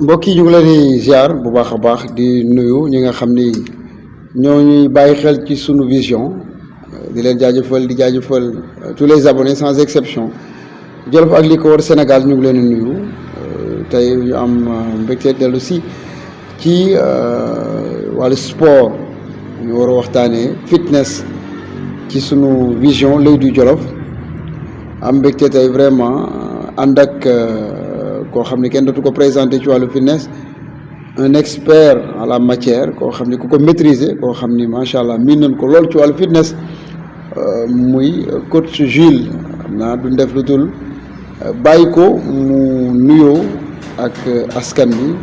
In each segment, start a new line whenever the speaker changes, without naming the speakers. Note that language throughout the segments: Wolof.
mbokk yi ñu ngi leen di ziar bu baax a baax di nuyu ñi nga xam ni ñoo ñuy bàyyi xel ci sunu vision di leen jaajëfal di jaajëfal tous les abonnés sans exception Jolof ak li ko war Sénégal ñu ngi leen di nuyu tey ñu am mbégte dellu si ci wàllu sport ñu war a waxtaanee fitness ci sunu vision l'œil du Jolof am mbégte tey vraiment ànd ak koo xam ni kenn dootu ko présenté ci wàllu fitness un expert en la matière koo xam ni ku ko maîtriser koo xam ni macha allah miin nañ ko lool ci wàllu fitness muy coach Jules xam naa duñ def lu dul bàyyi ko mu nuyoo ak askan bi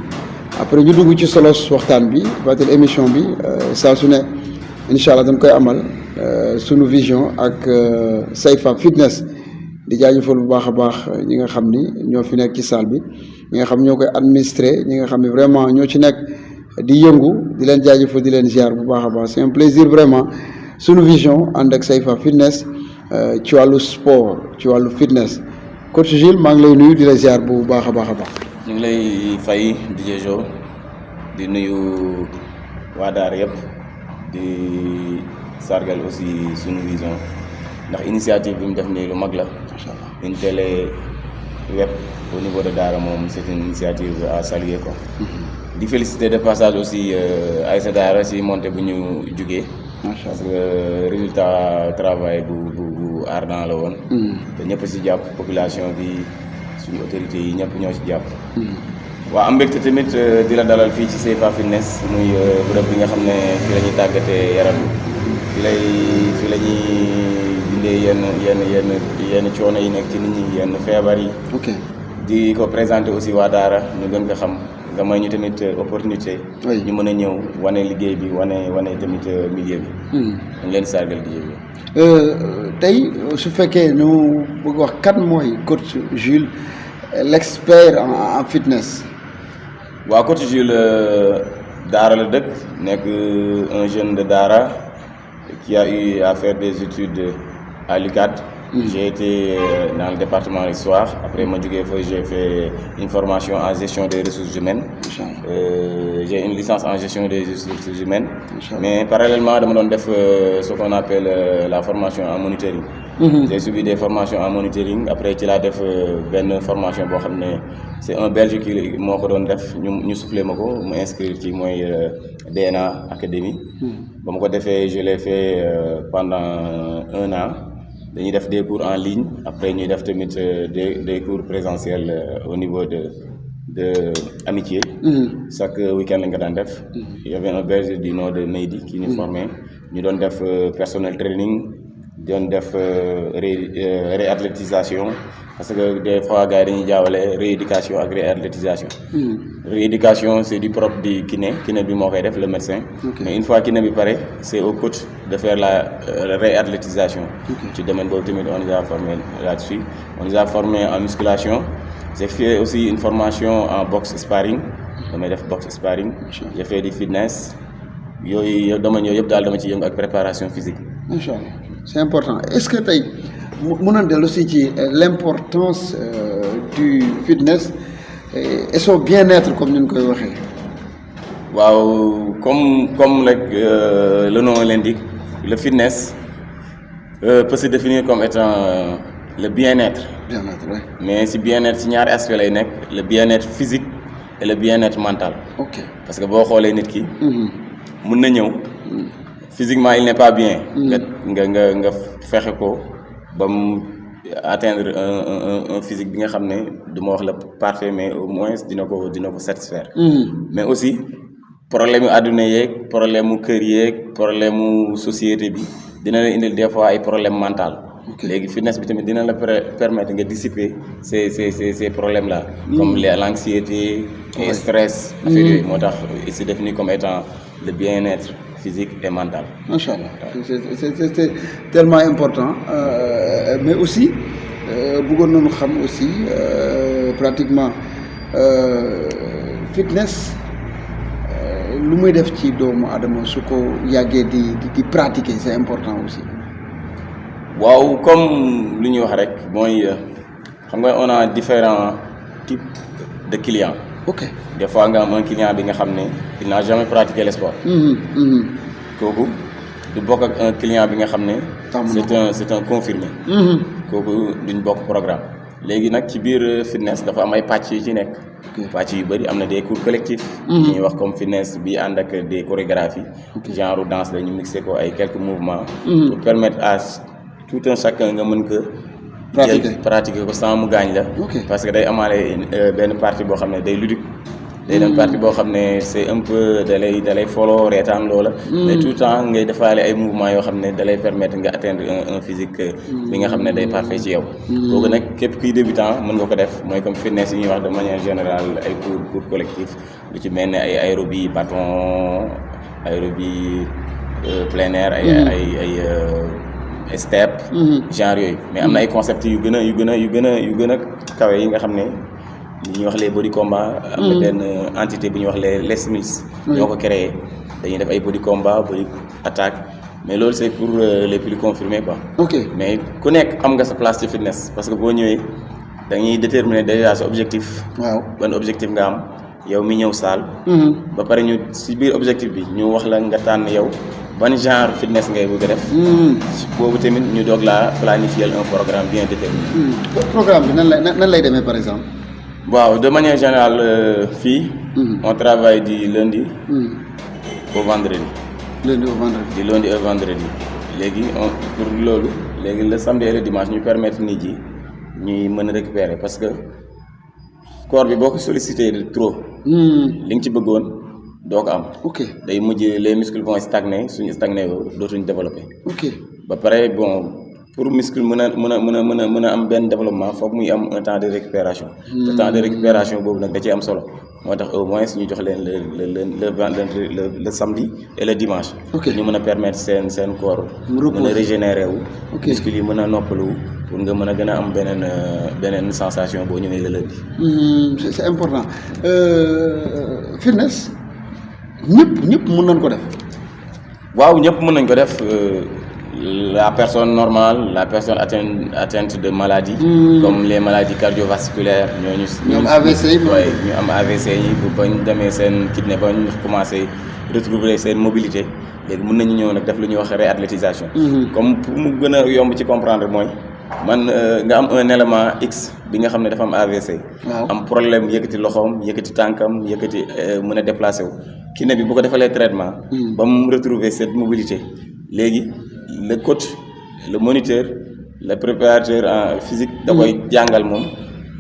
après ñu dugg ci solos waxtaan bi batel émission bi saa su ne incha allah dañ koy amal sunu vision ak Seyfa fitness. di jaajëfal bu baax a baax ñi nga xam ni ñoo fi nekk ci salle bi ñi nga xam ñoo koy administré ñi nga xam ni vraiment ñoo ci nekk di yëngu di leen jaajëfal di leen ziar bu baax a baax c'est un plaisir vraiment sunu vision ànd ak Seyfa fitness ci wàllu sport ci wàllu fitness coach Gilles maa ngi lay nuyu di la ziar bu baax a baax a baax.
ñu ngi lay fay DJ Jo di nuyu waa Daara yëpp di sargal aussi sunu vision ndax initiative bi mu def nii lu mag la. macha allah une télé web au niveau de Daara moom c'est une initiative à saluer quoi. di féliciter de passage aussi Aïssa Daara si montée bu ñu jugee. macha allah parce que résultat travail bu ardent la woon. te ñëpp si jàpp population bi suñu autorités yi ñëpp ñoo si jàpp. waaw am mbégte tamit di la dalal fii ci Seyfa fitness muy bërëb bi nga xam ne fii la ñuy tàggatee yaram fii la ñuy dindee yenn coono yi nekk ci nit ñi yenn feebar yi.
ok
di ko présenter aussi waa Daara ñu gën ko xam nga may ñu tamit opportunité. ñu mën a ñëw wane liggéey bi wane tamit milieu bi. ñu leen sargal di
tey su fekkee ñu bëgg wax kan mooy coach Jules l'expert en fitness.
waaw coach Jules Daara la dëkk nekk un jeune de Daara qui a eu à faire des études à l'UCAD. J'ai été dans le département d'histoire. Après ma jógee fa j'ai fait une formation en gestion des ressources humaines. J'ai une licence en gestion des ressources humaines. Mais parallèlement dama doon def ce qu'on appelle la formation en monitoring. J'ai suivi des formations en monitoring après ci laa def benn formation boo xam ne c'est un Belge qui moo ko doon def ñu soufflé ma ko mu inscrire ci mooy DNA Academy. ba ma ko defee je l'ai fait pendant 1 an. dañuy def des cours en ligne après ñuy def tamit des cours présentiels au niveau de amitié. chaque week-end lañ ko daan def. il y avait un berger du nom de Meydi qui nous formait ñu doon def personnel training doon def réathlétisation parce que des fois gars yi dañuy jaawale rééducation ak réathlétisation. Rééducation c'est du propre du kiné bi moo koy def le médecin. Mais une fois kiné bi pare c'est au coach de faire la réathlétisation. ci domaine boobu tamit on nous a formé là-dessus on nous a formé en musculation. J'ai fait aussi une formation en boxe sparring damay def boxe sparring. J'ai fait du fitness yooyu domaine yooyu yëpp daal dama ci yëngu ak préparation physique.
Incha allah c'est important est-ce que tey mën nañ dellu si ci l'importance du fitness et son bien-être comme ni ñu koy waxee.
waaw comme rek le nom l'indique le fitness peut se définir comme étant le bien-être.
Bien-être, oui.
Mais si bien-être ci ñaari aspect lay nekk le bien-être physique et le bien-être mental.
ok
parce que boo xoolee nit ki. mën na ñëw. physiquement il n'est pas bien. nga fexe ko ba mu atteindre un physique bi nga xam ne du ma wax la parfait mais au moins dina ko satisfaire. mais aussi problème yu àdduna yeeg problème mu kër yeeg problème mu société bi dina la indil des fois ay problème mental. léegi fitness bi tamit dina la permettre nga dissiper ces problèmes là. comme l'anxiété et stress. affaire yooyu moo tax il se définit comme étant le bien-être physique et mental.
Macha Allah c'est tellement important mais aussi bëggoon nañu xam aussi pratiquement fitness lu muy def ci doomu adama su ko yàggee di pratiquer c'est important aussi.
waaw comme lu ñuy wax rek mooy xam nga on a différents types de clients.
ok.
des fois nga am un client bi nga xam ne il n'a jamais pratiqué le sport. kooku du bokk ak un client bi nga xam ne. c'est un confirmé. kooku duñ bokk programme. léegi nag ci biir fitness dafa am ay pàcc yu ci nekk. pàcc yu bëri am na des cours collectifs. ñuy wax comme fitness bi ànd ak des chorégraphies. genre danse la ñu mixé ko ay quelques mouvements. pour permettre à tout un chacun nga mën ko. pratiquer ko sans mu gaañ la. parce que day amaale benn partie boo xam ne day ludique. day doon partie boo xam ne c'est un peu dalay foloo reetaan loola. mais tout le temps ngay defaale ay mouvements yoo xam ne dalay permettre nga atteindre un physique bi nga xam ne day parfait ci yow. kooku nag képp kuy débutant mën nga ko def mooy comme fitness yi ñuy wax de manière générale ay cours collectif lu ci mel ne ay aérobie bâton aérobie plein air ay step genre yooyu mais am na ay concepts yu gën a kawe yi nga xam ne li ñuy wax les body combat am na benn entité bu ñuy wax les Smiths ñoo ko créé dañuy def ay body combat body attaque mais loolu c'est pour les plus confirmés quoi. Mais ku nekk am nga sa place ci fitness parce que boo ñëwee dañuy déterminer déjà sa objectif. ban objectif nga am yow mi ñëw salle. ba pare ñu ci biir objectif bi ñu wax la nga tànn yow ban genre fitness ngay bëgg a def. boobu tamit ñu doog laa planifier un programme bien déterminé.
programme bi nan lay demee par exemple.
waaw de manière générale fii. on travaille du lundi. au vendredi. du lundi au vendredi léegi pour loolu léegi le samedi et le dimanche ñu permettre nit yi ñuy mën a récupérer parce que corps bi boo ko sollicité de trop. li nga ci bëggoon doo ko am. day mujj les muscles vont stagner suñu stagner dootuñu développer. ba pare bon. pour muscle mën a am benn développement foog muy am un temps de récupération. te temps de récupération boobu nag da ciy am solo moo tax au moins ñu jox leen le samedi et le dimanche. ñu mën a permettre seen corps. mën a régénérer wu. muscle yi mën a noppalu pour nga mën a gën a am beneen sensation boo ñëwee le lundi.
c'est important fitness ñëpp mën nañ ko def.
waaw ñëpp mën nañ ko def. La personne normale, la personne atteinte de maladies, comme les maladies cardiovasculaires, ñu am AVC yi bu bañ demee seen kidney ba ñu commencé retrouver seen mobilité léegi mën nañu ñëw nag def lu ñuy wax réathlétisation. Comme pour mu gën a yomb ci comprendre mooy man nga am un élément X bi nga xam ne dafa am AVC. am problème yëkkati loxoom yëkkati tànkam yëkkati mën a déplacé wu kiné bi bu ko defalee traitement. ba mu retrouver cette mobilité léegi. Le coach le moniteur le préparateur en physique da koy jàngal moom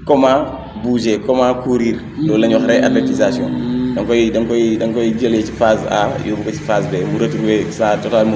comment bouger comment courir loolu la ñuy wax réathlétisation da nga koy jëlee ci phase A yóbbu ko ci phase B mu retrouver sa totale